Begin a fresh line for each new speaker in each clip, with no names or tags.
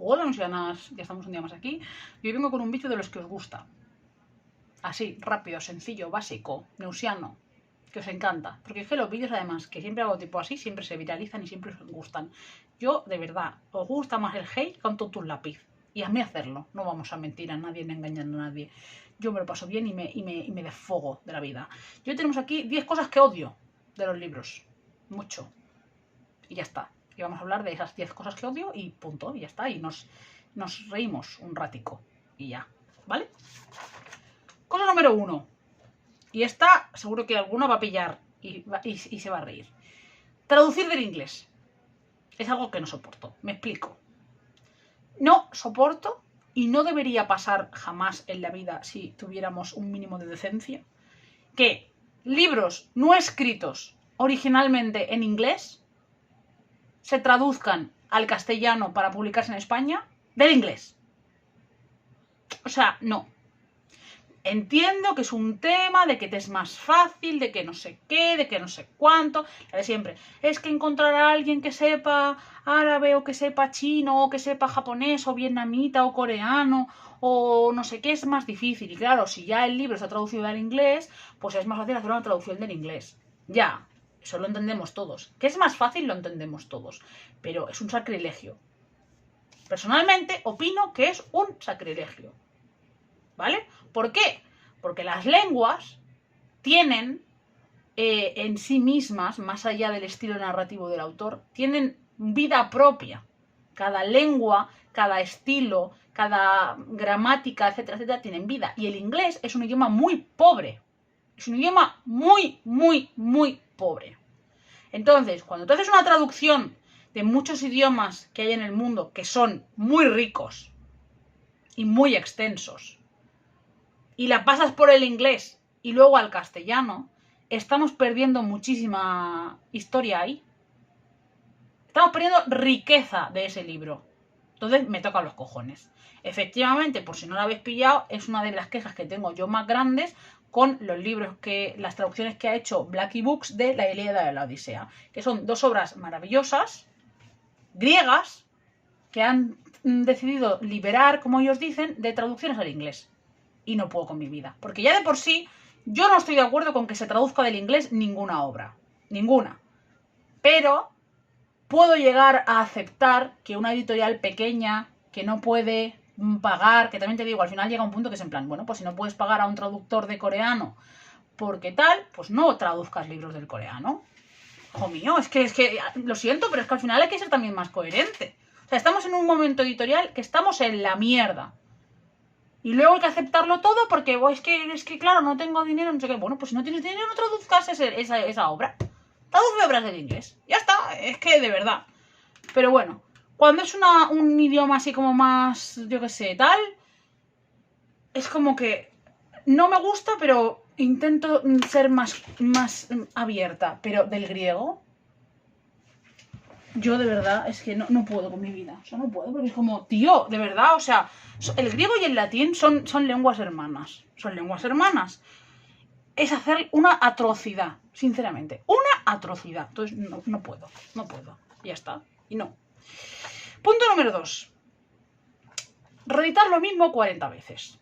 Hola, ancianas, ya estamos un día más aquí. Y hoy vengo con un vídeo de los que os gusta. Así, rápido, sencillo, básico, neusiano, que os encanta. Porque es que los vídeos, además, que siempre hago tipo así, siempre se viralizan y siempre os gustan. Yo, de verdad, os gusta más el hate con todo un lápiz. Y a mí hacerlo. No vamos a mentir a nadie ni engañar a nadie. Yo me lo paso bien y me desfogo de la vida. Y hoy tenemos aquí 10 cosas que odio de los libros. Mucho. Y ya está. Y vamos a hablar de esas 10 cosas que odio y punto, y ya está. Y nos reímos un ratico. Y ya, ¿vale? Cosa número 1. Y esta seguro que alguno va a pillar y se va a reír. Traducir del inglés. Es algo que no soporto. Me explico. No soporto y no debería pasar jamás en la vida si tuviéramos un mínimo de decencia. Que libros no escritos originalmente en inglés se traduzcan al castellano para publicarse en España del inglés. O sea, no. Entiendo que es un tema de que te es más fácil, de que no sé qué, de que no sé cuánto. La de siempre. Es que encontrar a alguien que sepa árabe o que sepa chino o que sepa japonés o vietnamita o coreano o no sé qué es más difícil. Y claro, si ya el libro está traducido al inglés, pues es más fácil hacer una traducción del inglés. Ya. Eso lo entendemos todos. Que es más fácil, lo entendemos todos. Pero es un sacrilegio. Personalmente, opino que es un sacrilegio. ¿Vale? ¿Por qué? Porque las lenguas tienen en sí mismas, más allá del estilo narrativo del autor, tienen vida propia. Cada lengua, cada estilo, cada gramática, etcétera, etcétera, tienen vida. Y el inglés es un idioma muy pobre. Es un idioma muy, muy, muy pobre. Entonces, cuando tú haces una traducción de muchos idiomas que hay en el mundo que son muy ricos y muy extensos, y la pasas por el inglés y luego al castellano, estamos perdiendo muchísima historia ahí. Estamos perdiendo riqueza de ese libro. Entonces me tocan los cojones. Efectivamente, por si no lo habéis pillado, es una de las quejas que tengo yo más grandes con los libros las traducciones que ha hecho Blackie Books de La Ilíada de la Odisea, que son 2 obras maravillosas, griegas, que han decidido liberar, como ellos dicen, de traducciones al inglés. Y no puedo con mi vida. Porque ya de por sí, yo no estoy de acuerdo con que se traduzca del inglés ninguna obra. Ninguna. Pero puedo llegar a aceptar que una editorial pequeña, que no puede pagar, que también te digo, al final llega un punto que es en plan, bueno, pues si no puedes pagar a un traductor de coreano porque tal, pues no traduzcas libros del coreano. Hijo mío, es que, lo siento, pero es que al final hay que ser también más coherente. O sea, estamos en un momento editorial que estamos en la mierda. Y luego hay que aceptarlo todo porque es que claro, no tengo dinero, no sé qué. Bueno, pues si no tienes dinero, no traduzcas esa obra. Traduce obras del inglés. Ya está, es que de verdad. Pero bueno, cuando es un idioma así como más, yo qué sé, tal, es como que no me gusta, pero intento ser más abierta. Pero del griego, yo de verdad es que no puedo con mi vida. O sea, no puedo porque es como, tío, de verdad, o sea, el griego y el latín son lenguas hermanas. Son lenguas hermanas. Es hacer una atrocidad, sinceramente. Una atrocidad. Entonces, no puedo. Ya está. Y no. Punto número 2. Reeditar lo mismo 40 veces.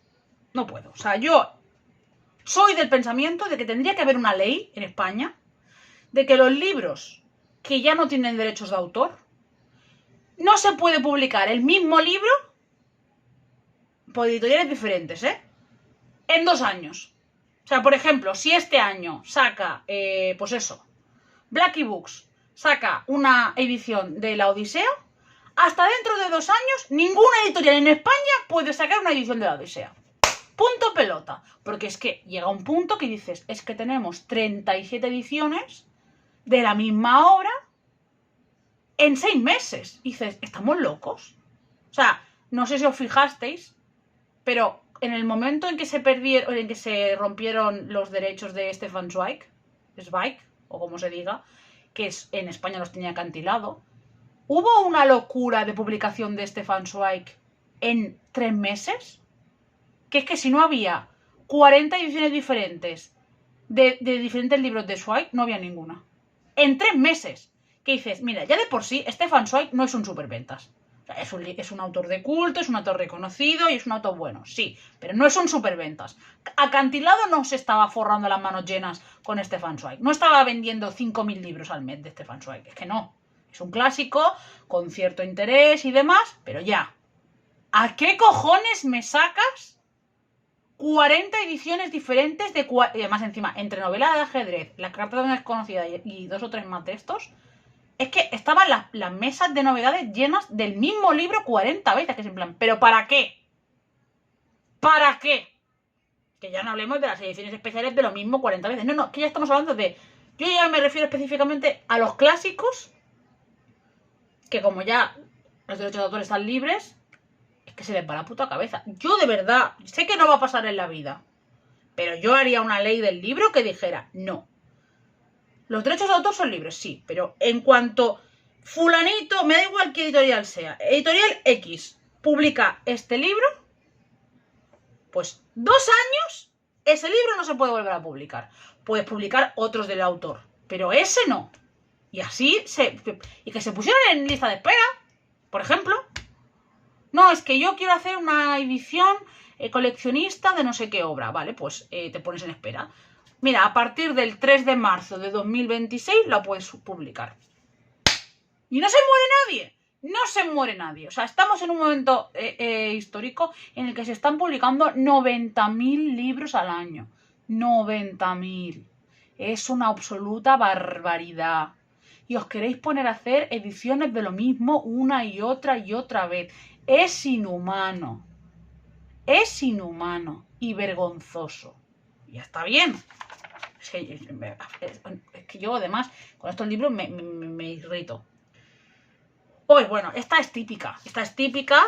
No puedo. O sea, yo soy del pensamiento de que tendría que haber una ley en España de que los libros que ya no tienen derechos de autor, no se puede publicar el mismo libro por editoriales diferentes, en 2 años. O sea, por ejemplo, si este año saca, pues eso, Blackie Books saca una edición de La Odisea, hasta dentro de 2 años ninguna editorial en España puede sacar una edición de La Odisea. Punto pelota. Porque es que llega un punto que dices, es que tenemos 37 ediciones de la misma obra en 6 meses. Y dices, ¿estamos locos? O sea, no sé si os fijasteis, pero en el momento en que se rompieron los derechos de Stefan Zweig, o como se diga, que en España los tenía acantilado, hubo una locura de publicación de Stefan Zweig en 3 meses, que es que si no había 40 ediciones diferentes de diferentes libros de Zweig, no había ninguna. En 3 meses. Que dices, mira, ya de por sí, Stefan Zweig no es un superventas. O Es un autor de culto, es un autor reconocido y es un autor bueno, sí, pero no son superventas. Acantilado no se estaba forrando las manos llenas con Stefan Zweig. No estaba vendiendo 5.000 libros al mes de Stefan Zweig. Es que no. Es un clásico con cierto interés y demás, pero ya. ¿A qué cojones me sacas 40 ediciones diferentes de y además encima, entre novela de ajedrez, la carta de una desconocida y 2 o 3 más de estos? Es que estaban las mesas de novedades llenas del mismo libro 40 veces, que es en plan, ¿pero para qué? ¿Para qué? Que ya no hablemos de las ediciones especiales de lo mismo 40 veces. No, que ya estamos hablando de... Yo ya me refiero específicamente a los clásicos, que como ya los derechos de autor están libres, es que se les va la puta cabeza. Yo de verdad, sé que no va a pasar en la vida, pero yo haría una ley del libro que dijera, no. Los derechos de autor son libres, sí, pero en cuanto fulanito, me da igual qué editorial sea, editorial X publica este libro, pues 2 años, ese libro no se puede volver a publicar. Puedes publicar otros del autor, pero ese no. Y así, y que se pusieron en lista de espera, por ejemplo. No, es que yo quiero hacer una edición coleccionista de no sé qué obra, vale, pues te pones en espera. Mira, a partir del 3 de marzo de 2026 la puedes publicar. Y no se muere nadie. No se muere nadie. O sea, estamos en un momento histórico en el que se están publicando 90.000 libros al año. 90.000. Es una absoluta barbaridad. Y os queréis poner a hacer ediciones de lo mismo una y otra vez. Es inhumano. Es inhumano y vergonzoso. Y ya está bien. Es que yo además con estos libros me irrito. Pues bueno, esta es típica,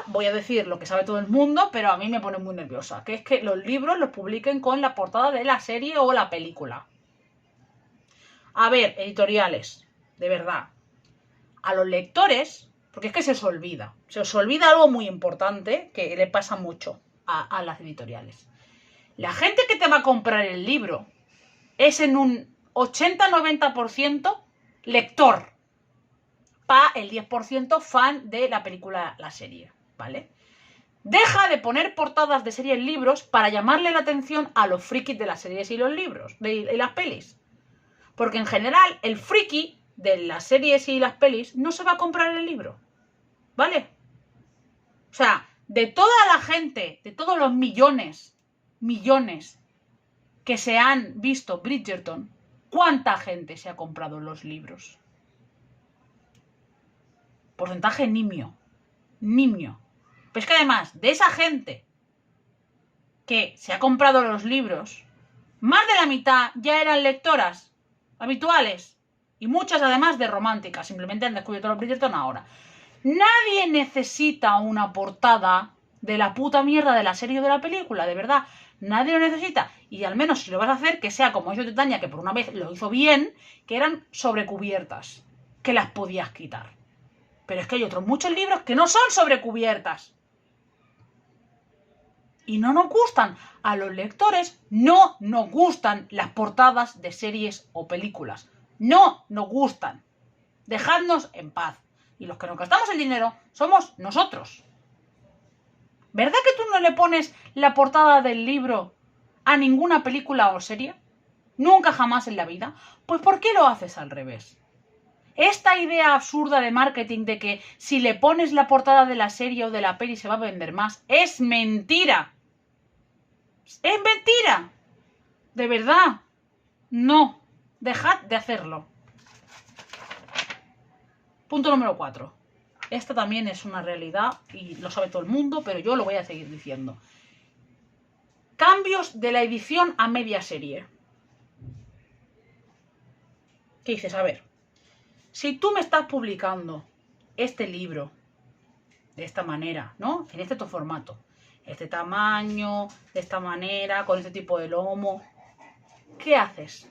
voy a decir lo que sabe todo el mundo, pero a mí me pone muy nerviosa, que es que los libros los publiquen con la portada de la serie o la película. A ver, editoriales, de verdad, a los lectores, porque es que se os olvida algo muy importante que le pasa mucho a las editoriales. La gente que te va a comprar el libro es en un 80-90% lector, para el 10% fan de la película, la serie, ¿vale? Deja de poner portadas de series libros para llamarle la atención a los frikis de las series y los libros, y las pelis. Porque en general el friki de las series y las pelis no se va a comprar el libro, ¿vale? O sea, de toda la gente, de todos los millones que se han visto Bridgerton, ¿cuánta gente se ha comprado los libros? Porcentaje nimio. Pero es que además de esa gente que se ha comprado los libros, más de la mitad ya eran lectoras habituales y muchas además de románticas, simplemente han descubierto los Bridgerton ahora. Nadie necesita una portada de la puta mierda de la serie o de la película, de verdad. Nadie lo necesita. Y al menos si lo vas a hacer, que sea como hizo Titania, que por una vez lo hizo bien, que eran sobrecubiertas, que las podías quitar. Pero es que hay otros muchos libros que no son sobrecubiertas. Y no nos gustan. A los lectores no nos gustan las portadas de series o películas. No nos gustan. Dejadnos en paz. Y los que nos gastamos el dinero somos nosotros. ¿Verdad que tú no le pones la portada del libro a ninguna película o serie? Nunca jamás en la vida. Pues ¿por qué lo haces al revés? Esta idea absurda de marketing de que si le pones la portada de la serie o de la peli se va a vender más, es mentira. ¡Es mentira! De verdad. No. Dejad de hacerlo. Punto número 4. Esta también es una realidad y lo sabe todo el mundo, pero yo lo voy a seguir diciendo. Cambios de la edición a media serie. ¿Qué dices? A ver. Si tú me estás publicando este libro de esta manera, ¿no? En este formato, este tamaño, de esta manera, con este tipo de lomo, ¿qué haces?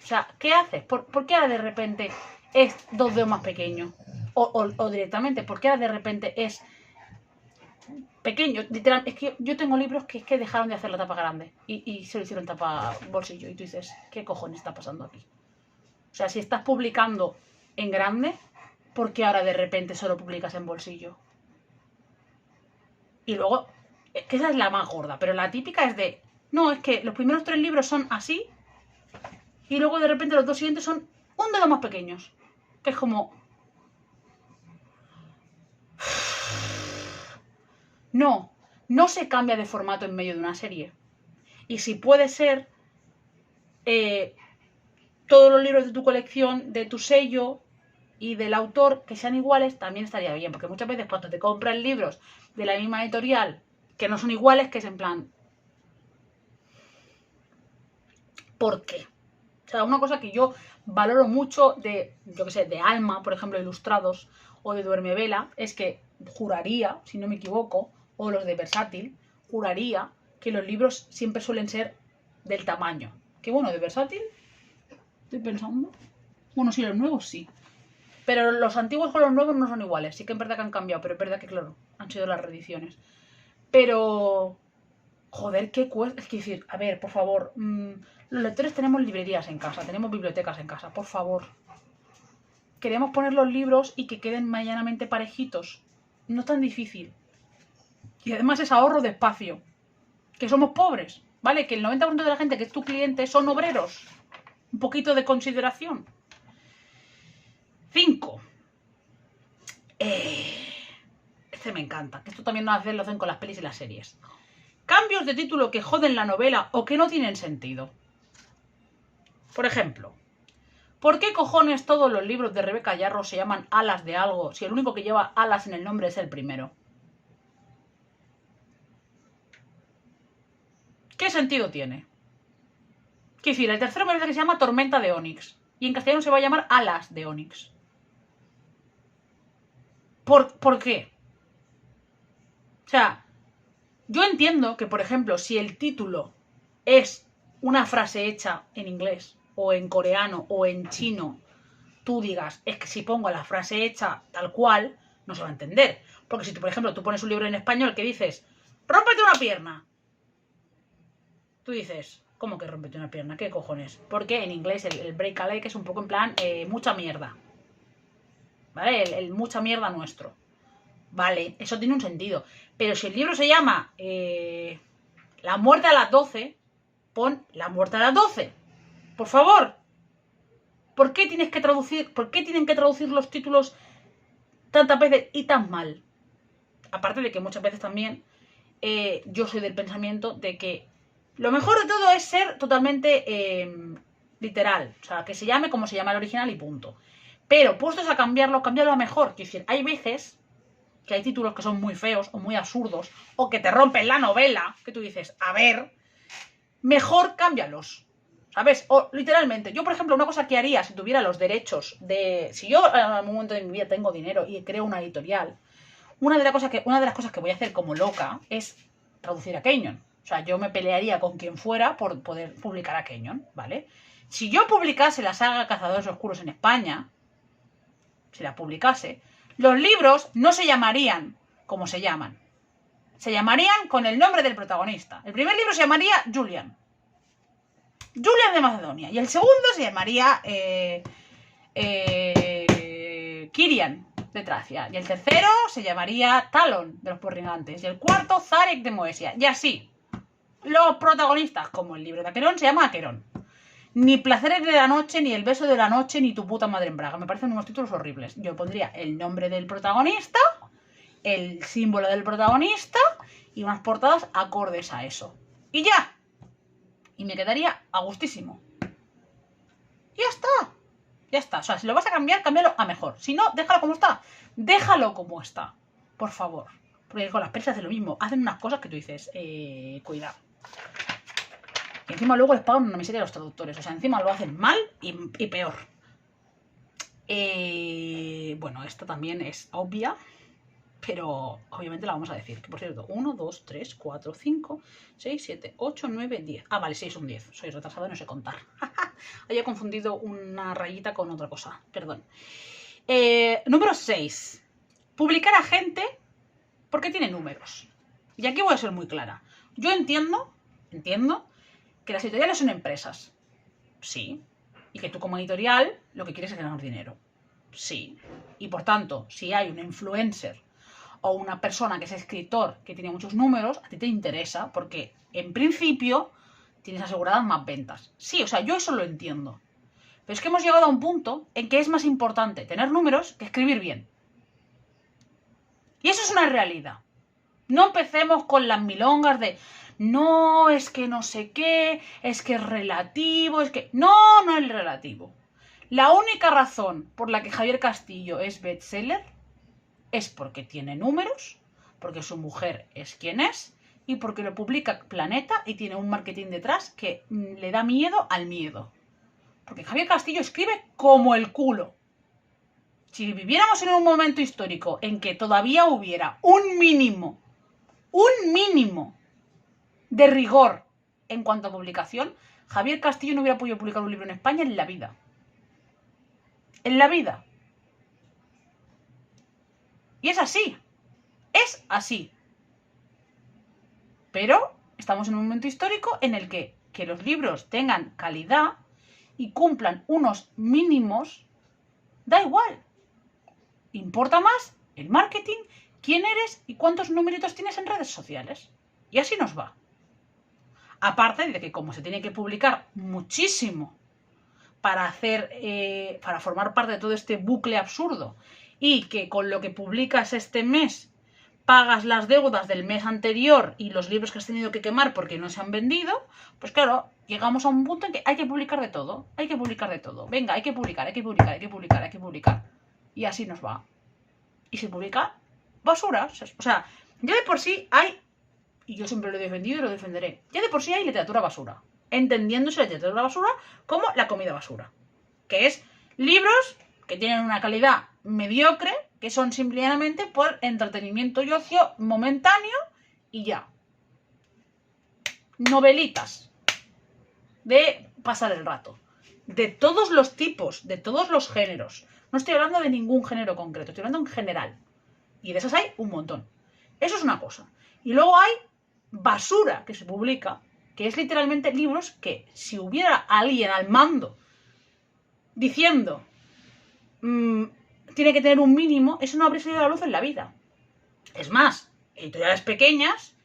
O sea, ¿qué haces? ¿Por qué ahora de repente es 2 dedos más pequeño? O directamente, ¿por qué ahora de repente es pequeño? Literal, es que yo tengo libros que es que dejaron de hacer la tapa grande y se lo hicieron tapa bolsillo. Y tú dices, ¿qué cojones está pasando aquí? O sea, si estás publicando en grande, ¿por qué ahora de repente solo publicas en bolsillo? Y luego, que esa es la más gorda, pero la típica es de, no, es que los primeros 3 libros son así y luego de repente los 2 siguientes son un dedo más pequeños. Que es como... No se cambia de formato en medio de una serie. Y si puede ser todos los libros de tu colección, de tu sello y del autor que sean iguales, también estaría bien. Porque muchas veces cuando te compran libros de la misma editorial que no son iguales, que es en plan... ¿Por qué? O sea, una cosa que yo valoro mucho de, yo que sé, de Alma, por ejemplo, ilustrados, o de Duerme Vela, es que juraría, si no me equivoco, o los de Versátil, juraría que los libros siempre suelen ser del tamaño. Que bueno, de Versátil, estoy pensando. Bueno, sí, los nuevos sí. Pero los antiguos con los nuevos no son iguales. Sí que es verdad que han cambiado, pero es verdad que, claro, han sido las reediciones. Pero... Joder, qué cuesta. Es que decir, a ver, por favor, los lectores tenemos librerías en casa, tenemos bibliotecas en casa, por favor. Queremos poner los libros y que queden medianamente parejitos. No es tan difícil. Y además es ahorro de espacio. Que somos pobres, ¿vale? Que el 90% de la gente que es tu cliente son obreros. Un poquito de consideración. 5. Este me encanta. Que esto también lo hacen con las pelis y las series. Cambios de título que joden la novela o que no tienen sentido. Por ejemplo, ¿por qué cojones todos los libros de Rebeca Yarros se llaman Alas de algo si el único que lleva alas en el nombre es el primero? ¿Qué sentido tiene? Quiero decir, el tercero me parece que se llama Tormenta de Onix y en castellano se va a llamar Alas de Onix. ¿Por qué? O sea, yo entiendo que, por ejemplo, si el título es una frase hecha en inglés o en coreano o en chino, tú digas, es que si pongo la frase hecha tal cual, no se va a entender. Porque si, por ejemplo, tú pones un libro en español que dices, rómpete una pierna. Tú dices, ¿cómo que rómpete una pierna? ¿Qué cojones? Porque en inglés el break a leg es un poco en plan, mucha mierda. ¿Vale? El mucha mierda nuestro. Vale, eso tiene un sentido. Pero si el libro se llama La muerte a las 12, pon La muerte a las 12. Por favor. ¿Por qué tienen que traducir los títulos tantas veces y tan mal? Aparte de que muchas veces también yo soy del pensamiento de que lo mejor de todo es ser totalmente literal. O sea, que se llame como se llama el original y punto. Pero puestos a cambiarlo a mejor. Quiero decir, hay veces que hay títulos que son muy feos o muy absurdos o que te rompen la novela, que tú dices, a ver, mejor cámbialos. ¿Sabes? O literalmente, yo por ejemplo, una cosa que haría si tuviera los derechos de... Si yo en algún momento de mi vida tengo dinero y creo una editorial, una de las cosas que voy a hacer como loca es traducir a Kenyon. O sea, yo me pelearía con quien fuera por poder publicar a Kenyon, ¿vale? Si yo publicase la saga Cazadores Oscuros en España, si la publicase, los libros no se llamarían como se llaman. Se llamarían con el nombre del protagonista. El primer libro se llamaría Julian de Macedonia. Y el segundo se llamaría Kirian de Tracia. Y el tercero se llamaría Talon de los Porrigantes. Y el cuarto Zarek de Moesia. Y así. Los protagonistas, como el libro de Aquerón, se llama Aquerón. Ni Placeres de la Noche, ni El Beso de la Noche, ni Tu puta madre en Braga. Me parecen unos títulos horribles. Yo pondría el nombre del protagonista, el símbolo del protagonista y unas portadas acordes a eso. Y ya. Y me quedaría a gustísimo. Ya está. Ya está. O sea, si lo vas a cambiar, cámbialo a mejor. Si no, déjalo como está. Déjalo como está. Por favor. Porque con las pelis hacen lo mismo. Hacen unas cosas que tú dices, cuidado. Y encima luego les pagan una miseria a los traductores. O sea, encima lo hacen mal y peor. Bueno, esta también es obvia. Pero obviamente la vamos a decir. Que por cierto, 1, 2, 3, 4, 5, 6, 7, 8, 9, 10. Ah, vale, 6 son 10. Soy retrasado y no sé contar. Había confundido una rayita con otra cosa. Perdón. Número 6. Publicar a gente porque tiene números. Y aquí voy a ser muy clara. Yo entiendo que las editoriales son empresas. Sí. Y que tú como editorial lo que quieres es ganar dinero. Sí. Y por tanto, si hay un influencer o una persona que es escritor, que tiene muchos números, a ti te interesa porque en principio tienes aseguradas más ventas. Sí, o sea, yo eso lo entiendo. Pero es que hemos llegado a un punto en que es más importante tener números que escribir bien. Y eso es una realidad. No empecemos con las milongas de no, es que no sé qué, es que es relativo, es que... No, no es relativo. La única razón por la que Javier Castillo es bestseller es porque tiene números, porque su mujer es quien es y porque lo publica Planeta y tiene un marketing detrás que le da miedo al miedo. Porque Javier Castillo escribe como el culo. Si viviéramos en un momento histórico en que todavía hubiera un mínimo de rigor en cuanto a publicación, Javier Castillo no hubiera podido publicar un libro en España en la vida. En la vida. Y es así. Es así. Pero estamos en un momento histórico en el que los libros tengan calidad y cumplan unos mínimos, da igual. Importa más el marketing, quién eres y cuántos numeritos tienes en redes sociales. Y así nos va. Aparte de que como se tiene que publicar muchísimo para formar parte de todo este bucle absurdo y que con lo que publicas este mes pagas las deudas del mes anterior y los libros que has tenido que quemar porque no se han vendido, pues claro, llegamos a un punto en que hay que publicar de todo, hay que publicar de todo. Venga, hay que publicar, hay que publicar, hay que publicar, hay que publicar. Y así nos va. Y se publica basura. O sea, ya de por sí hay, y yo siempre lo he defendido y lo defenderé, ya de por sí hay literatura basura. Entendiéndose la literatura basura como la comida basura. Que es libros que tienen una calidad mediocre, que son simplemente por entretenimiento y ocio momentáneo y ya. Novelitas de pasar el rato. De todos los tipos, de todos los géneros. No estoy hablando de ningún género concreto, estoy hablando en general. Y de esas hay un montón. Eso es una cosa. Y luego hay basura que se publica, que es literalmente libros que si hubiera alguien al mando diciendo tiene que tener un mínimo, eso no habría salido a la luz en la vida. Es más, editoriales pequeñas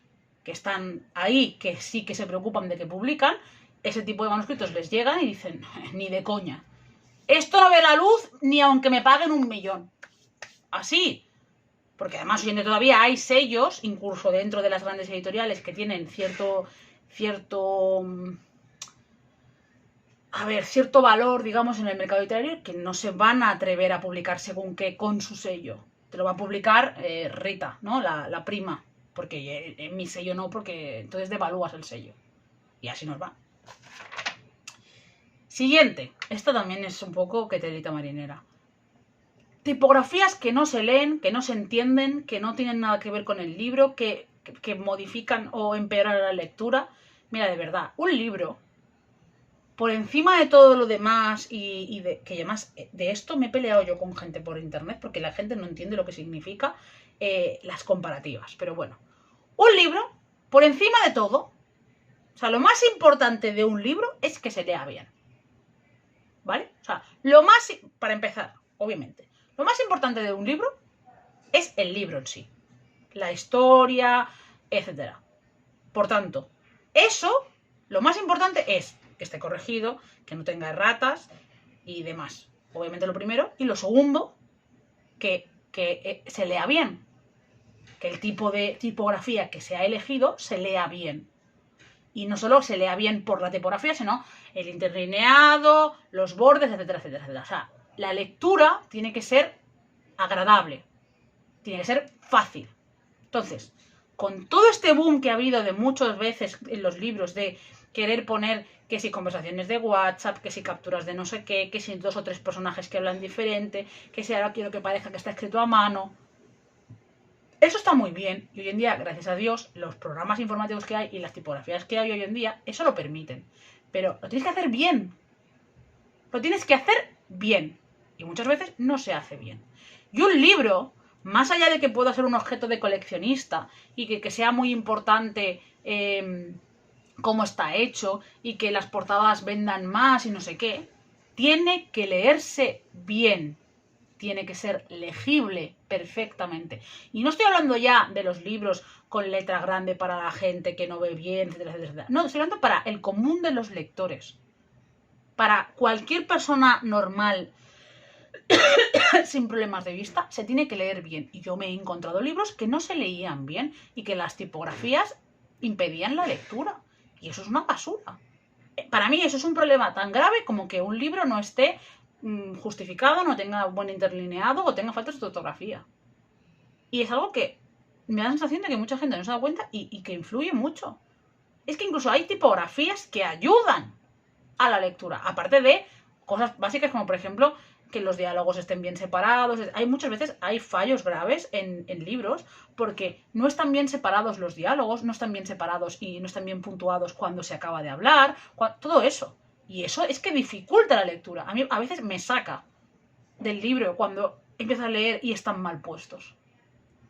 que están ahí, que sí que se preocupan de que publican, ese tipo de manuscritos les llegan y dicen, ni de coña. Esto no ve la luz ni aunque me paguen 1 millón. Así. Porque además hoy en día todavía hay sellos, incluso dentro de las grandes editoriales, que tienen cierto valor, digamos, en el mercado literario, que no se van a atrever a publicar según qué con su sello. Te lo va a publicar Rita, ¿no? La prima. Porque en mi sello no, porque entonces devalúas el sello. Y así nos va. Siguiente. Esta también es un poco que telita marinera. Tipografías que no se leen, que no se entienden, que no tienen nada que ver con el libro, que modifican o empeoran la lectura. Mira, de verdad, un libro, por encima de todo lo demás, que además de esto me he peleado yo con gente por internet, porque la gente no entiende lo que significa las comparativas. Pero bueno, un libro, por encima de todo, o sea, lo más importante de un libro es que se lea bien. ¿Vale? O sea, para empezar, obviamente, lo más importante de un libro es el libro en sí. La historia, etc. Por tanto, lo más importante es que esté corregido, que no tenga erratas y demás. Obviamente lo primero. Y lo segundo, que se lea bien. Que el tipo de tipografía que se ha elegido se lea bien. Y no solo se lea bien por la tipografía, sino el interlineado, los bordes, etcétera, etcétera, etcétera. O sea, la lectura tiene que ser agradable, tiene que ser fácil. Entonces, con todo este boom que ha habido de muchas veces en los libros de querer poner que si conversaciones de WhatsApp, que si capturas de no sé qué, que si 2 o 3 personajes que hablan diferente, que si ahora quiero que parezca que está escrito a mano. Eso está muy bien y hoy en día, gracias a Dios, los programas informáticos que hay y las tipografías que hay hoy en día, eso lo permiten. Pero lo tienes que hacer bien. Lo tienes que hacer bien. Y muchas veces no se hace bien. Y un libro, más allá de que pueda ser un objeto de coleccionista y que sea muy importante cómo está hecho y que las portadas vendan más y no sé qué, tiene que leerse bien. tiene que ser legible perfectamente. Y no estoy hablando ya de los libros con letra grande para la gente que no ve bien, etcétera, etcétera. No, estoy hablando para el común de los lectores. Para cualquier persona normal sin problemas de vista, se tiene que leer bien. Y yo me he encontrado libros que no se leían bien y que las tipografías impedían la lectura. Y eso es una basura. Para mí eso es un problema tan grave como que un libro no esté justificado, no tenga buen interlineado o tenga faltas de ortografía. Y es algo que me da la sensación de que mucha gente no se da cuenta y que influye mucho. Es que incluso hay tipografías que ayudan a la lectura, aparte de cosas básicas como por ejemplo que los diálogos estén bien separados. Hay muchas veces hay fallos graves en libros porque no están bien separados los diálogos, no están bien separados y no están bien puntuados cuando se acaba de hablar, todo eso. Y eso es que dificulta la lectura. A mí a veces me saca del libro cuando empiezo a leer y están mal puestos.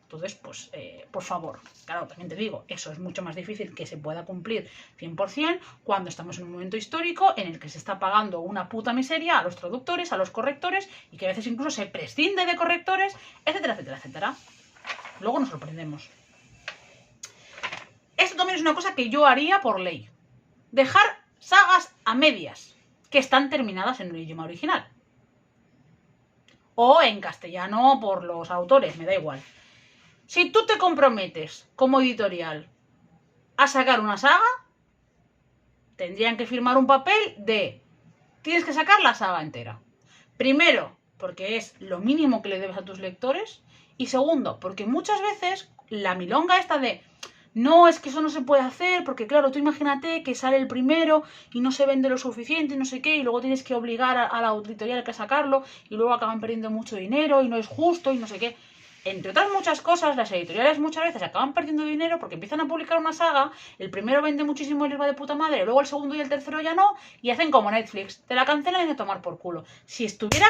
Entonces, pues, por favor, claro, también te digo, eso es mucho más difícil que se pueda cumplir 100% cuando estamos en un momento histórico en el que se está pagando una puta miseria a los traductores, a los correctores, y que a veces incluso se prescinde de correctores, etcétera, etcétera, etcétera. Luego nos sorprendemos. Esto también es una cosa que yo haría por ley. Dejar sagas a medias que están terminadas en el idioma original. O en castellano por los autores, me da igual. Si tú te comprometes como editorial a sacar una saga, tendrían que firmar un papel de tienes que sacar la saga entera. Primero, porque es lo mínimo que le debes a tus lectores. Y segundo, porque muchas veces la milonga esta de no, es que eso no se puede hacer, porque claro, tú imagínate que sale el primero y no se vende lo suficiente y no sé qué, y luego tienes que obligar a la editorial a sacarlo, y luego acaban perdiendo mucho dinero y no es justo y no sé qué. Entre otras muchas cosas, las editoriales muchas veces acaban perdiendo dinero porque empiezan a publicar una saga, el primero vende muchísimo y les va de puta madre, luego el segundo y el tercero ya no, y hacen como Netflix, te la cancelan y de tomar por culo. Si estuviera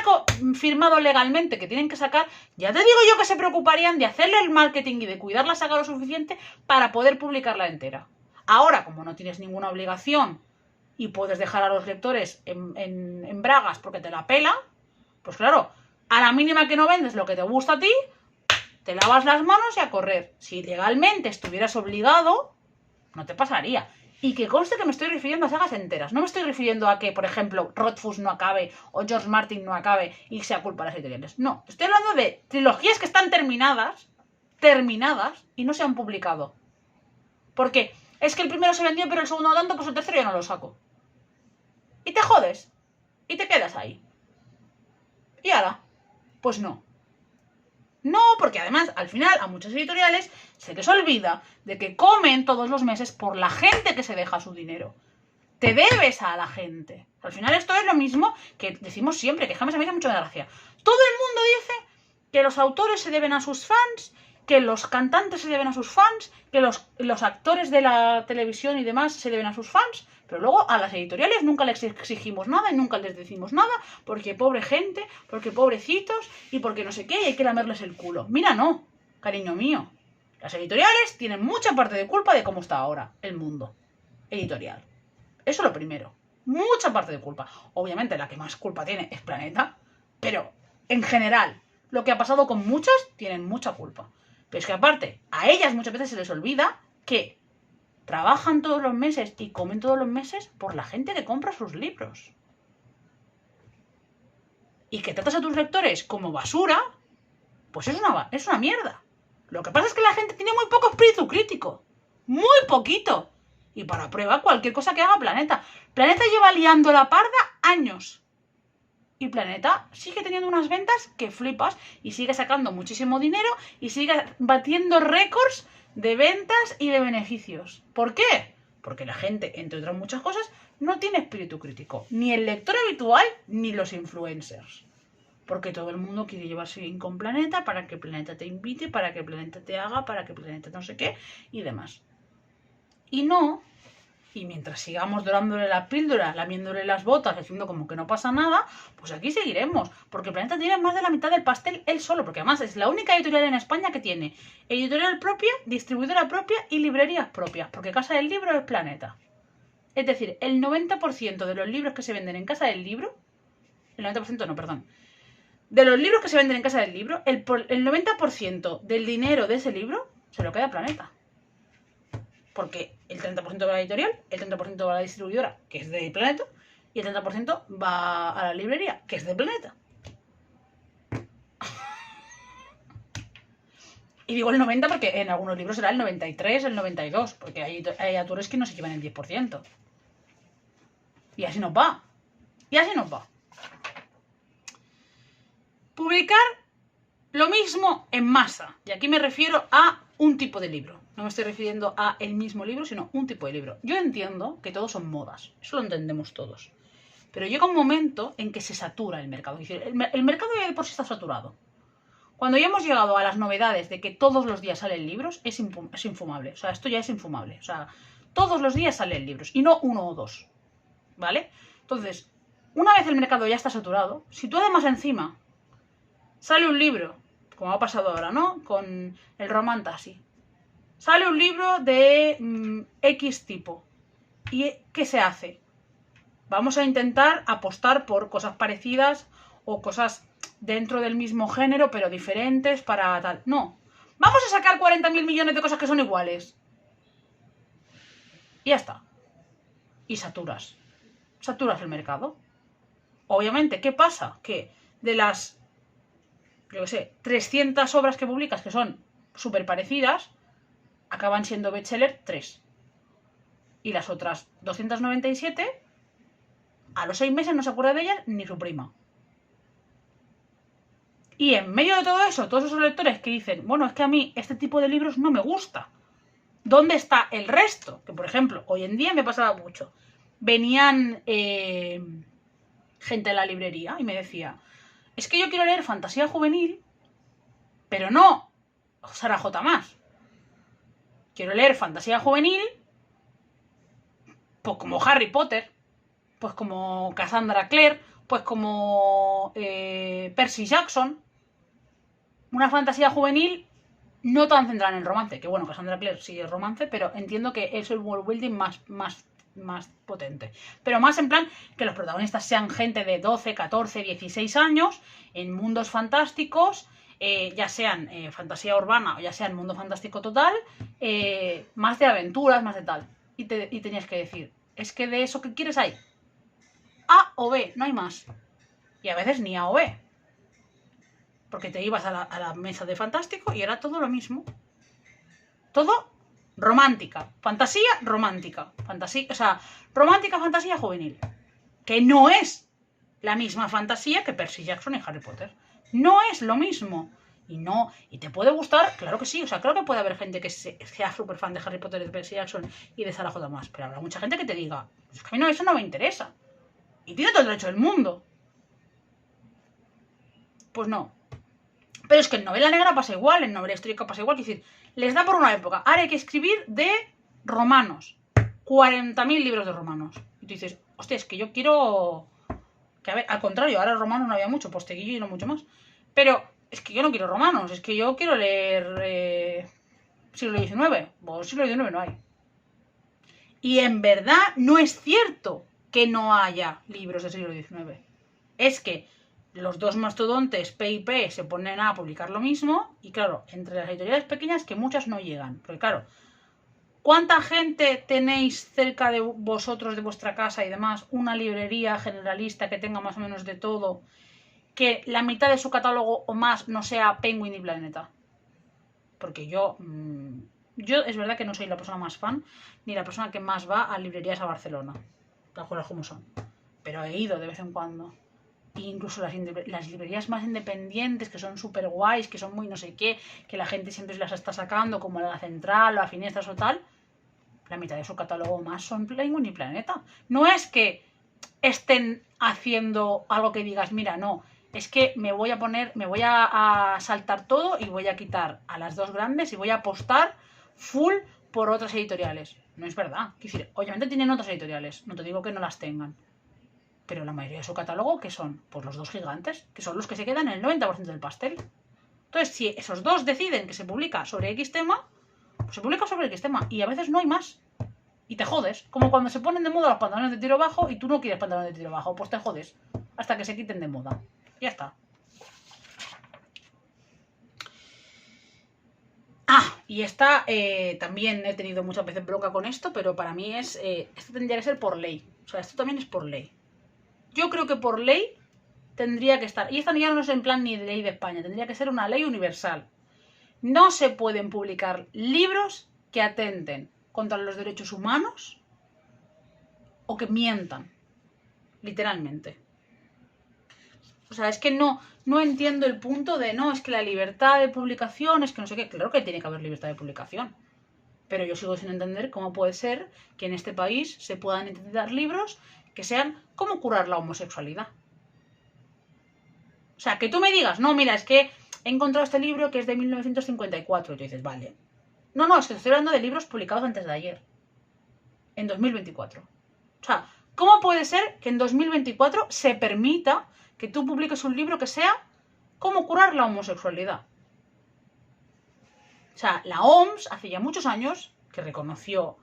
firmado legalmente que tienen que sacar, ya te digo yo que se preocuparían de hacerle el marketing y de cuidar la saga lo suficiente para poder publicarla entera. Ahora, como no tienes ninguna obligación y puedes dejar a los lectores en bragas porque te la pela, pues claro, a la mínima que no vendes lo que te gusta a ti, te lavas las manos y a correr. Si legalmente estuvieras obligado, no te pasaría. Y que conste que me estoy refiriendo a sagas enteras. No me estoy refiriendo a que, por ejemplo, Rothfuss no acabe o George Martin no acabe y sea culpa de las editoriales. No, estoy hablando de trilogías que están terminadas y no se han publicado. Porque es que el primero se vendió pero el segundo no tanto, pues el tercero ya no lo saco. Y te jodes. Y te quedas ahí. Y ahora, pues no. No, porque además, al final, a muchas editoriales se les olvida de que comen todos los meses por la gente que se deja su dinero. Te debes a la gente. Al final esto es lo mismo que decimos siempre, que jamás me hace mucho de gracia. Todo el mundo dice que los autores se deben a sus fans, que los cantantes se deben a sus fans, que los actores de la televisión y demás se deben a sus fans, pero luego a las editoriales nunca les exigimos nada y nunca les decimos nada, porque pobre gente, porque pobrecitos y porque no sé qué, y hay que lamerles el culo. Mira, no, cariño mío. Las editoriales tienen mucha parte de culpa de cómo está ahora el mundo editorial. Eso es lo primero. Mucha parte de culpa. Obviamente la que más culpa tiene es Planeta, pero en general, lo que ha pasado con muchas tienen mucha culpa. Pero es que aparte, a ellas muchas veces se les olvida que trabajan todos los meses y comen todos los meses por la gente que compra sus libros. Y que tratas a tus lectores como basura, pues es una mierda. Lo que pasa es que la gente tiene muy poco espíritu crítico. Muy poquito. Y para prueba, cualquier cosa que haga Planeta. Planeta lleva liando la parda años. Y Planeta sigue teniendo unas ventas que flipas. Y sigue sacando muchísimo dinero. Y sigue batiendo récords de ventas y de beneficios. ¿Por qué? Porque la gente, entre otras muchas cosas, no tiene espíritu crítico. Ni el lector habitual, ni los influencers. Porque todo el mundo quiere llevarse bien con Planeta para que Planeta te invite, para que Planeta te haga, para que Planeta no sé qué y demás. Y no, y mientras sigamos dorándole la píldora, lamiéndole las botas, haciendo como que no pasa nada, pues aquí seguiremos. Porque Planeta tiene más de la mitad del pastel él solo, porque además es la única editorial en España que tiene editorial propia, distribuidora propia y librerías propias, porque Casa del Libro es Planeta. Es decir, el 90% de los libros que se venden en Casa del Libro, el 90% no, perdón, de los libros que se venden en Casa del Libro, el 90% del dinero de ese libro se lo queda a Planeta. Porque el 30% va a la editorial, el 30% va a la distribuidora, que es de Planeta, y el 30% va a la librería, que es de Planeta. Y digo el 90 porque en algunos libros será el 93, el 92, porque hay autores que no se llevan el 10%. Y así nos va. Y así nos va. Publicar lo mismo en masa. Y aquí me refiero a un tipo de libro. No me estoy refiriendo a el mismo libro, sino un tipo de libro. Yo entiendo que todos son modas. Eso lo entendemos todos. Pero llega un momento en que se satura el mercado. Es decir, el mercado ya de por sí está saturado. Cuando ya hemos llegado a las novedades de que todos los días salen libros, es infumable. O sea, esto ya es infumable. O sea, todos los días salen libros y no uno o dos. ¿Vale? Entonces, una vez el mercado ya está saturado, si tú además encima sale un libro, como ha pasado ahora, ¿no? Con el Romantasy. Sale un libro de X tipo. ¿Y qué se hace? Vamos a intentar apostar por cosas parecidas o cosas dentro del mismo género, pero diferentes para tal. No. Vamos a sacar 40.000 millones de cosas que son iguales. Y ya está. Y saturas. Saturas el mercado. Obviamente, ¿qué pasa? Que de las, yo qué sé, 300 obras que publicas que son súper parecidas, acaban siendo bestseller 3. Y las otras 297, a los 6 meses no se acuerda de ellas ni su prima. Y en medio de todo eso, todos esos lectores que dicen, bueno, es que a mí este tipo de libros no me gusta. ¿Dónde está el resto? Que, por ejemplo, hoy en día me pasaba mucho. Venían gente a la librería y me decía, es que yo quiero leer fantasía juvenil, pero no Sarah J. Maas. Quiero leer fantasía juvenil, pues como Harry Potter, pues como Cassandra Clare, pues como Percy Jackson. Una fantasía juvenil no tan centrada en el romance, que bueno, Cassandra Clare sí es romance, pero entiendo que es el world building más potente. Pero más en plan que los protagonistas sean gente de 12, 14, 16 años, en mundos fantásticos, ya sean fantasía urbana o ya sean mundo fantástico total, más de aventuras, más de tal. Y tenías que decir, es que de eso que quieres hay A o B, no hay más. Y a veces ni A o B. Porque te ibas a la mesa de fantástico y era todo lo mismo. Todo romántica. Fantasía romántica. Fantasía, o sea, romántica fantasía juvenil. Que no es la misma fantasía que Percy Jackson y Harry Potter. No es lo mismo. Y te puede gustar, claro que sí. O sea, creo que puede haber gente que sea súper fan de Harry Potter, de Percy Jackson y de Sarah J. Maas. Pero habrá mucha gente que te diga, es que a mí no, eso no me interesa. Y tiene todo el derecho del mundo. Pues no. Pero es que en novela negra pasa igual, en novela histórica pasa igual. Es decir, les da por una época. Ahora hay que escribir de romanos. 40.000 libros de romanos. Y tú dices, hostia, es que yo quiero... Que a ver, al contrario, ahora romanos no había mucho, posteguillo y no mucho más. Pero es que yo no quiero romanos, es que yo quiero leer siglo XIX. Pues siglo XIX no hay. Y en verdad no es cierto que no haya libros del siglo XIX. Es que los dos mastodontes P y P se ponen a publicar lo mismo y claro, entre las editoriales pequeñas que muchas no llegan. Porque claro, ¿cuánta gente tenéis cerca de vosotros, de vuestra casa y demás, una librería generalista que tenga más o menos de todo, que la mitad de su catálogo o más no sea Penguin y Planeta? Porque yo es verdad que no soy la persona más fan ni la persona que más va a librerías a Barcelona, las cosas como son, pero he ido de vez en cuando. E incluso las librerías más independientes, que son súper guays, que son muy no sé qué, que la gente siempre se las está sacando, como la Central, la Finestas o tal, la mitad de su catálogo más son Penguin y Planeta. No es que estén haciendo algo que digas, mira, no, es que me voy a saltar todo y voy a quitar a las dos grandes y voy a apostar full por otras editoriales. No es verdad. Es decir, obviamente tienen otras editoriales, no te digo que no las tengan. Pero la mayoría de su catálogo, ¿qué son? Pues los dos gigantes, que son los que se quedan en el 90% del pastel. Entonces, si esos dos deciden que se publica sobre X tema, pues se publica sobre X tema. Y a veces no hay más. Y te jodes. Como cuando se ponen de moda los pantalones de tiro bajo y tú no quieres pantalones de tiro bajo, pues te jodes. Hasta que se quiten de moda. Ya está. Y esta también he tenido muchas veces bronca con esto, pero para mí esto tendría que ser por ley. O sea, esto también es por ley. Yo creo que por ley tendría que estar, y esta ya no es en plan ni de ley de España, tendría que ser una ley universal. No se pueden publicar libros que atenten contra los derechos humanos o que mientan, literalmente. O sea, es que no entiendo el punto de, no, es que la libertad de publicación, es que no sé qué, claro que tiene que haber libertad de publicación. Pero yo sigo sin entender cómo puede ser que en este país se puedan editar libros que sean cómo curar la homosexualidad. O sea, que tú me digas, no, mira, es que he encontrado este libro que es de 1954. Y tú dices, vale. No, es que estoy hablando de libros publicados antes de ayer. En 2024. O sea, ¿cómo puede ser que en 2024 se permita que tú publiques un libro que sea cómo curar la homosexualidad? O sea, la OMS hace ya muchos años que reconoció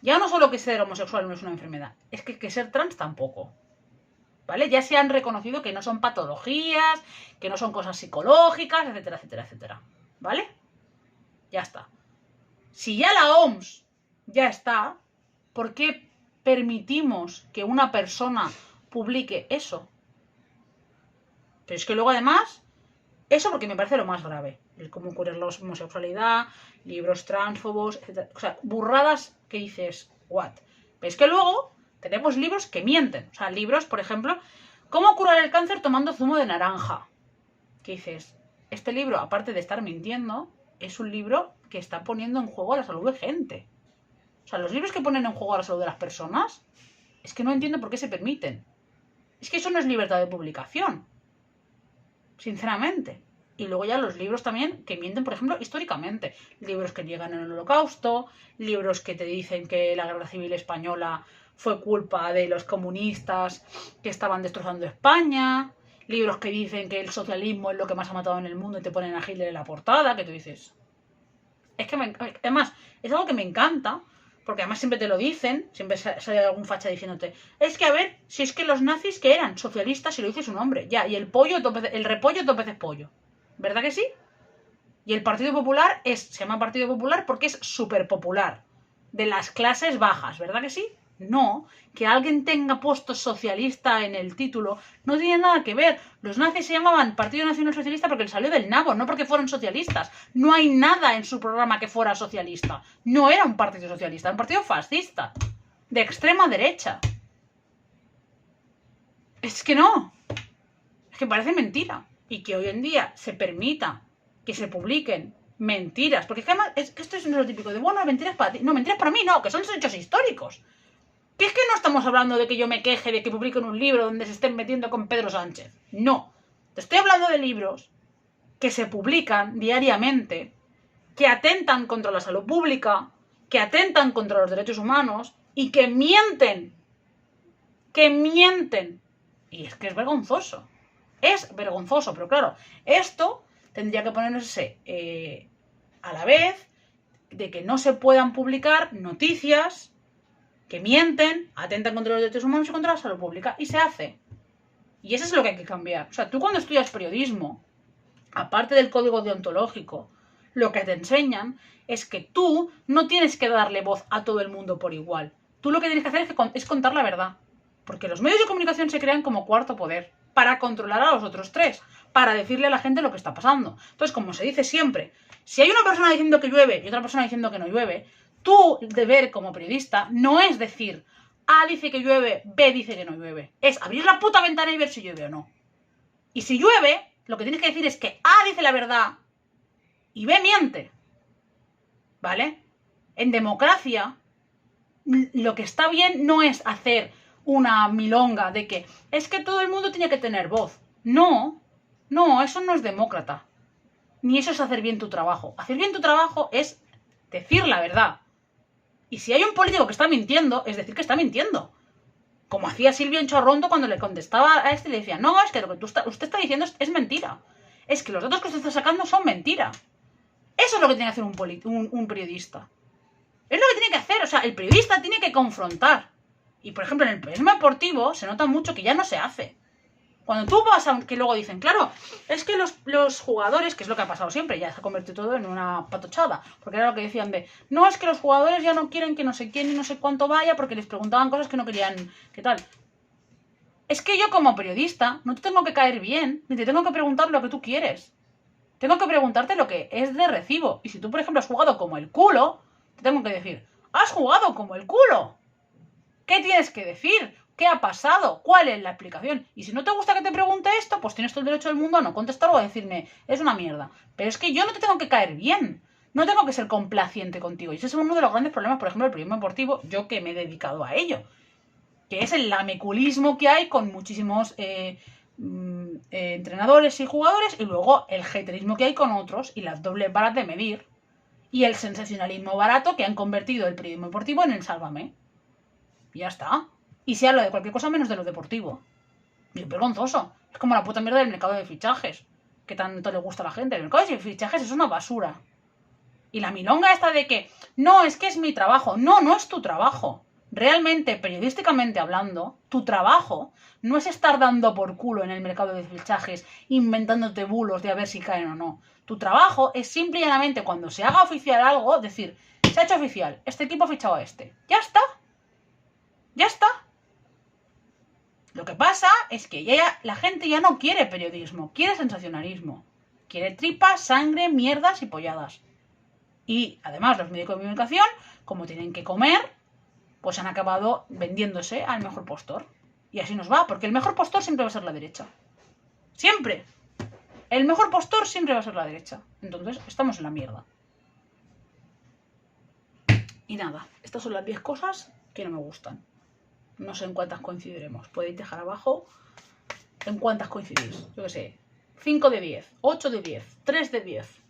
ya no solo que ser homosexual no es una enfermedad, es que ser trans tampoco. ¿Vale? Ya se han reconocido que no son patologías, que no son cosas psicológicas, etcétera, etcétera, etcétera. ¿Vale? Ya está. Si ya la OMS ya está, ¿por qué permitimos que una persona publique eso? Pero es que luego además, eso porque me parece lo más grave. El cómo curar la homosexualidad, libros transfobos, etc. O sea, burradas que dices, what? Pero es que luego tenemos libros que mienten. O sea, libros, por ejemplo, ¿cómo curar el cáncer tomando zumo de naranja? Que dices, este libro, aparte de estar mintiendo, es un libro que está poniendo en juego a la salud de gente. O sea, los libros que ponen en juego a la salud de las personas, es que no entiendo por qué se permiten. Es que eso no es libertad de publicación. Sinceramente. Y luego ya los libros también que mienten, por ejemplo, históricamente. Libros que niegan el Holocausto, libros que te dicen que la Guerra Civil Española fue culpa de los comunistas que estaban destrozando España, libros que dicen que el socialismo es lo que más ha matado en el mundo y te ponen a Hitler en la portada, que tú dices... Es que además, es algo que me encanta, porque además siempre te lo dicen, siempre sale algún facha diciéndote, es que a ver, si es que los nazis que eran socialistas, y lo dice su nombre, ya, y el pollo, el repollo dos veces pollo. ¿Verdad que sí? Y el Partido Popular se llama Partido Popular porque es súper popular. De las clases bajas, ¿verdad que sí? No, que alguien tenga puesto socialista en el título no tiene nada que ver. Los nazis se llamaban Partido Nacional Socialista porque les salió del nabo, no porque fueron socialistas. No hay nada en su programa que fuera socialista. No era un partido socialista, era un partido fascista. De extrema derecha. Es que no. Es que parece mentira. Y que hoy en día se permita que se publiquen mentiras. Porque es que además, esto es lo típico de, bueno, mentiras para ti. No, mentiras para mí no, que son hechos históricos. Que es que no estamos hablando de que yo me queje de que publiquen un libro donde se estén metiendo con Pedro Sánchez. No. Te estoy hablando de libros que se publican diariamente, que atentan contra la salud pública, que atentan contra los derechos humanos y que mienten. Que mienten. Y es que es vergonzoso. Es vergonzoso, pero claro, esto tendría que ponerse a la vez de que no se puedan publicar noticias que mienten, atentan contra los derechos humanos y contra la salud pública. Y se hace. Y eso es lo que hay que cambiar. O sea, tú cuando estudias periodismo, aparte del código deontológico, lo que te enseñan es que tú no tienes que darle voz a todo el mundo por igual. Tú lo que tienes que hacer es contar la verdad. Porque los medios de comunicación se crean como cuarto poder, para controlar a los otros tres, para decirle a la gente lo que está pasando. Entonces, como se dice siempre, si hay una persona diciendo que llueve y otra persona diciendo que no llueve, tu deber como periodista no es decir A dice que llueve, B dice que no llueve. Es abrir la puta ventana y ver si llueve o no. Y si llueve, lo que tienes que decir es que A dice la verdad y B miente. ¿Vale? En democracia, lo que está bien no es hacer una milonga de que es que todo el mundo tiene que tener voz. No, eso no es demócrata. Ni eso es hacer bien tu trabajo. Hacer bien tu trabajo es decir la verdad. Y si hay un político que está mintiendo, es decir que está mintiendo. Como hacía Silvio Enchorrondo cuando le contestaba a este y le decía, no, es que lo que usted está diciendo es mentira. Es que los datos que usted está sacando son mentira. Eso es lo que tiene que hacer un periodista. Es lo que tiene que hacer. O sea, el periodista tiene que confrontar. Y, por ejemplo, en el periodismo deportivo se nota mucho que ya no se hace. Cuando tú vas a... que luego dicen, claro, es que los jugadores, que es lo que ha pasado siempre, ya se ha convertido todo en una patochada, porque era lo que decían de, no, es que los jugadores ya no quieren que no sé quién y no sé cuánto vaya porque les preguntaban cosas que no querían, ¿qué tal? Es que yo como periodista no te tengo que caer bien, ni te tengo que preguntar lo que tú quieres. Tengo que preguntarte lo que es de recibo. Y si tú, por ejemplo, has jugado como el culo, te tengo que decir, has jugado como el culo. ¿Qué tienes que decir? ¿Qué ha pasado? ¿Cuál es la explicación? Y si no te gusta que te pregunte esto, pues tienes todo el derecho del mundo a no contestar o a decirme, es una mierda. Pero es que yo no te tengo que caer bien. No tengo que ser complaciente contigo. Y ese es uno de los grandes problemas, por ejemplo, del periodismo deportivo, yo que me he dedicado a ello. Que es el lameculismo que hay con muchísimos entrenadores y jugadores, y luego el haterismo que hay con otros, y las dobles varas de medir, y el sensacionalismo barato que han convertido el periodismo deportivo en el sálvame. Y ya está. Y se habla de cualquier cosa menos de lo deportivo. Y es vergonzoso. Es como la puta mierda del mercado de fichajes, que tanto le gusta a la gente. El mercado de fichajes es una basura. Y la milonga esta de que, no, es que es mi trabajo. No, no es tu trabajo. Realmente, periodísticamente hablando, tu trabajo no es estar dando por culo en el mercado de fichajes, inventándote bulos de a ver si caen o no. Tu trabajo es simple y llanamente, cuando se haga oficial algo, decir, se ha hecho oficial, este equipo ha fichado a este. Ya está. Ya está. Lo que pasa es que ya la gente ya no quiere periodismo, quiere sensacionalismo. Quiere tripas, sangre, mierdas y polladas. Y además los medios de comunicación, como tienen que comer, pues han acabado vendiéndose al mejor postor. Y así nos va, porque el mejor postor siempre va a ser la derecha. Siempre. El mejor postor siempre va a ser la derecha. Entonces, estamos en la mierda. Y nada, estas son las 10 cosas que no me gustan. No sé en cuántas coincidiremos. Podéis dejar abajo en cuántas coincidís. Yo qué sé. 5 de 10, 8 de 10, 3 de 10.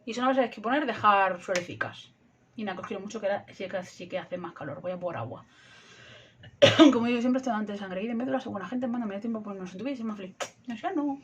Y si no me sabéis qué poner, dejar florecicas. Y nada, que os quiero mucho, que ahora sí que hace más calor. Voy a por agua. Como digo, siempre estoy delante de sangre y de médula. Según la gente, manda, me da tiempo por no sentir y se me flipa. Ya no.